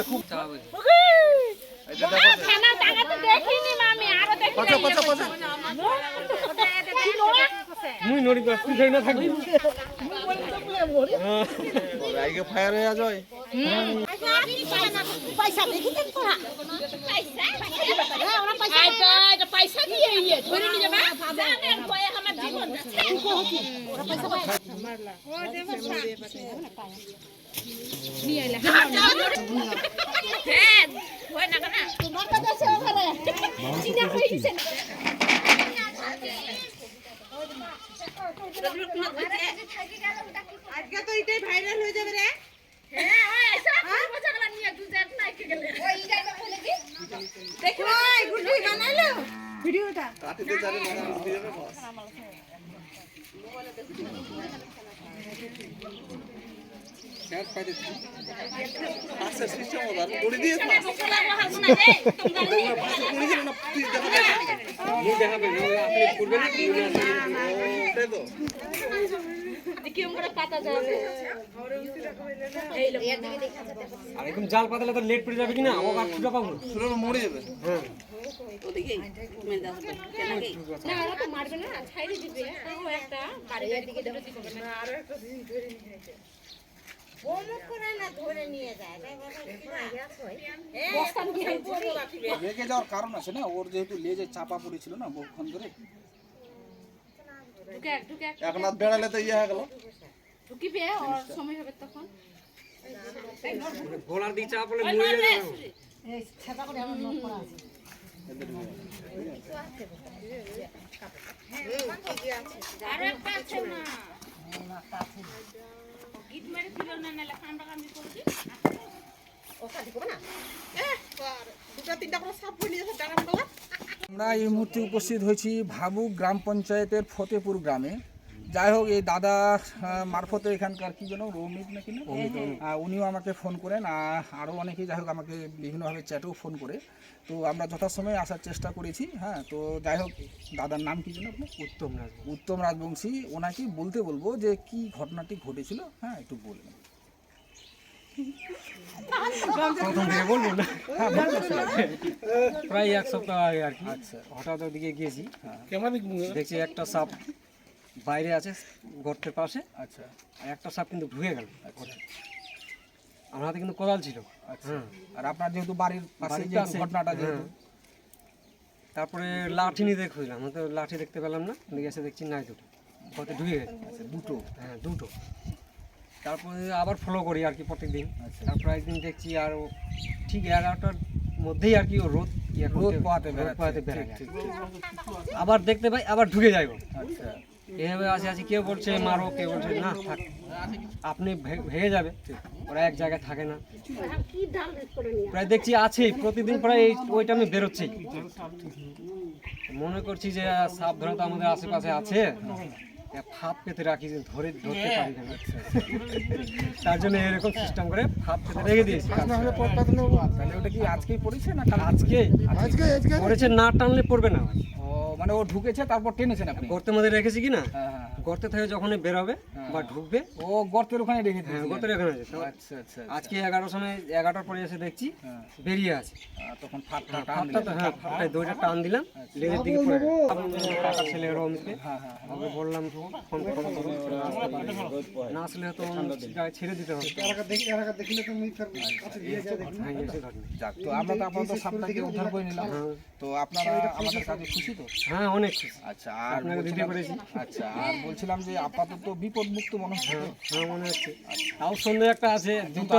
খুব ফায়ার হয়ে যায় পয়সা দেখি পয়সা দিয়ে ধরে নিয়ে যাবে আমার জীবন নিয়ে এলে হ্যাঁ হয় না না তোমার কাছে আছে ওখানে চিনা হয়ে গেছে আজকে তো এটাই ভাইরাল হয়ে যাবে রে হ্যাঁ ওই এসব বছরলা নিয়ে দুজাত নাইকে গেলে ওই জায়গা বলে কি দেখো ওই গুড্ডি বানাইলো ভিডিওটা কাটিতে জানি না ভিডিওটা বস শেয়ার করে দিন আচ্ছা সিস্টেম ওদার করে দিয়েছ না করে দিন না প্লিজ দেখো মুখ দেখাবে আপনি করবেন না কি ওটাই তো দেখি আমরা পাতা যাবে এই লোক এর দিকে দেখা যাচ্ছে আর একদম জাল পাতালে তো লেট পড়ে যাবে কি না ও আর ছুটা পাবো ছুটা মরে যাবে হ্যাঁ ওদিকে মেরে দাও কেন কি না ওরা তো মারবে না ছাইরে দিবে ও একটা বাড়ির দিকে ধরে দিবে না আর একটা দিন ধরে নিয়ে যায় ও মুখ করে না ধরে নিয়ে যায় বস্তা নিয়ে পড়ে রাখবে রেখে যাওয়ার কারণ আছে না ওর যেহেতু লেজে চাপা পড়েছিল না বহুক্ষণ ধরে ঢুকে এক রাত বেড়ালে তো ইয়ে হয়ে গেল ঢুকিবে আর সময় হবে তখন গোলার দিকে চাপ পড়লে মরে যাবে এই ছাতা করে আমার নক করা আছে আর একটা আছে না গিট মেরে দিল না না কামড়া কামড়ি করছি ও কাটি করবে না দুটো তিনটা করে সাপ পড়ে নিয়েছে দাঁড়াম গলা আমরা এই মুহূর্তে উপস্থিত হয়েছি ভাবুক গ্রাম পঞ্চায়েতের ফতেপুর গ্রামে। যাই হোক এই দাদা মারফতে এখানকার কি যেন রৌমিত নাকি না উনিও আমাকে ফোন করেন আরও অনেকেই যাই হোক আমাকে বিভিন্নভাবে চ্যাটেও ফোন করে, তো আমরা যথাসময়ে আসার চেষ্টা করেছি। হ্যাঁ, তো যাই হোক দাদার নাম কি যেন আপনার? উত্তম রাজবংশী। ওনাকে বলতে বলবো যে কি ঘটনাটি ঘটেছিল, হ্যাঁ একটু বলবেন। প্রায় এক সপ্তাহ আগে আর কি। আচ্ছা, হঠাৎ ওদিকে গিয়েছি, দেখছি একটা সাপ বাইরে আছে গর্তের পাশে। আচ্ছা, একটা সাপ কিন্তু ঢুকে গেল। আমার হাতে কিন্তু কোদাল ছিল। আচ্ছা, আর আপনার যেহেতু বাড়ির পাশে যে ঘটনাটা, তারপরে লাঠি নিতে খুঁজলাম, আমি তো লাঠি দেখতে পেলাম না, এসে দেখছি নাই দুটো গর্তে ঢুকে গেছে। আচ্ছা, দুটো? হ্যাঁ, দুটো। তারপরে আবার ফলো করি আর কি প্রত্যেকদিন। তারপর একদিন দেখছি আর ঠিক 11টার মধ্যেই আর কি ও রোদ পোহাতে বেড়ায়, আবার দেখতে পাই আবার ঢুকে যাইব। আচ্ছা, এভাবে আসে কেউ বলছে মারো, কেউ বলছে না থাক, আপনি ভেঙে যাবে। ওরা এক জায়গায় থাকে না, প্রায় দেখছি আছেই প্রতিদিন, প্রায় ওইটা আমি বেরোচ্ছি। মনে করছি যে সাপ ধরা তো আমাদের আশেপাশে আছে, ফাঁদ পেতে রাখি, ধরতে পারি না, তার জন্য এরকম সিস্টেম করে ফাঁদ পেতে রেখে দিয়েছি। তাহলে ওটা কি আজকেই পড়েছে না আজকে পড়েছে? না টানলে পড়বে না। মানে ও ঢুকেছে তারপর টেনেছেন আপনি? গর্তের মধ্যে রেখেছি কি না, গর্তে থেকে যখন বেরোবে বা ঢুকবে, ও গর্তের ওখানে রেখে দিয়েছে? হ্যাঁ, গর্তের ওখানে। আচ্ছা আচ্ছা, আজকে 11টার পরে এসে দেখছি বেরিয়ে আছে। তখন ফাঁদটা দইটা টান দিলাম, লেজের দিকে পড়ে টাকা ছেলে রমিকে ওকে বললাম ফোন করো, না আসলে তো ছেড়ে দিতে হবে। যাক, তো আমরা তো আপাতত সাপটাকে উদ্ধার করে নিলাম। তো আপনারা আমাদের কাছে খুশি তো? হ্যাঁ, অনেক খুশি। আচ্ছা, আর ভিডিও করেছি। আচ্ছা, আর বলছিলাম যে আপাতত বিপদ মুক্ত মনে হচ্ছে? হ্যাঁ, মনে হচ্ছে। তাও সন্দেহ একটা আছে, দুটো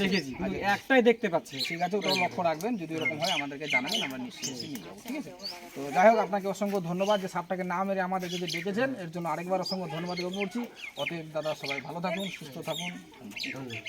দেখেছি, কিন্তু একটাই দেখতে পাচ্ছি। ঠিক আছে, ওটাও লক্ষ্য রাখবেন, যদি এরকম হয় আমাদেরকে জানাবেন, আমরা নিশ্চয়ই নিয়ে যাবো। ঠিক আছে, তো যাই হোক আপনাকে অসংখ্য ধন্যবাদ যে সাপটাকে না মেরে আমাদের যদি ডেকেছেন, এর জন্য আরেকবার অসংখ্য ধন্যবাদ জ্ঞাপন করছি। অতএব দাদা সবাই ভালো থাকুন, সুস্থ থাকুন, ধন্যবাদ।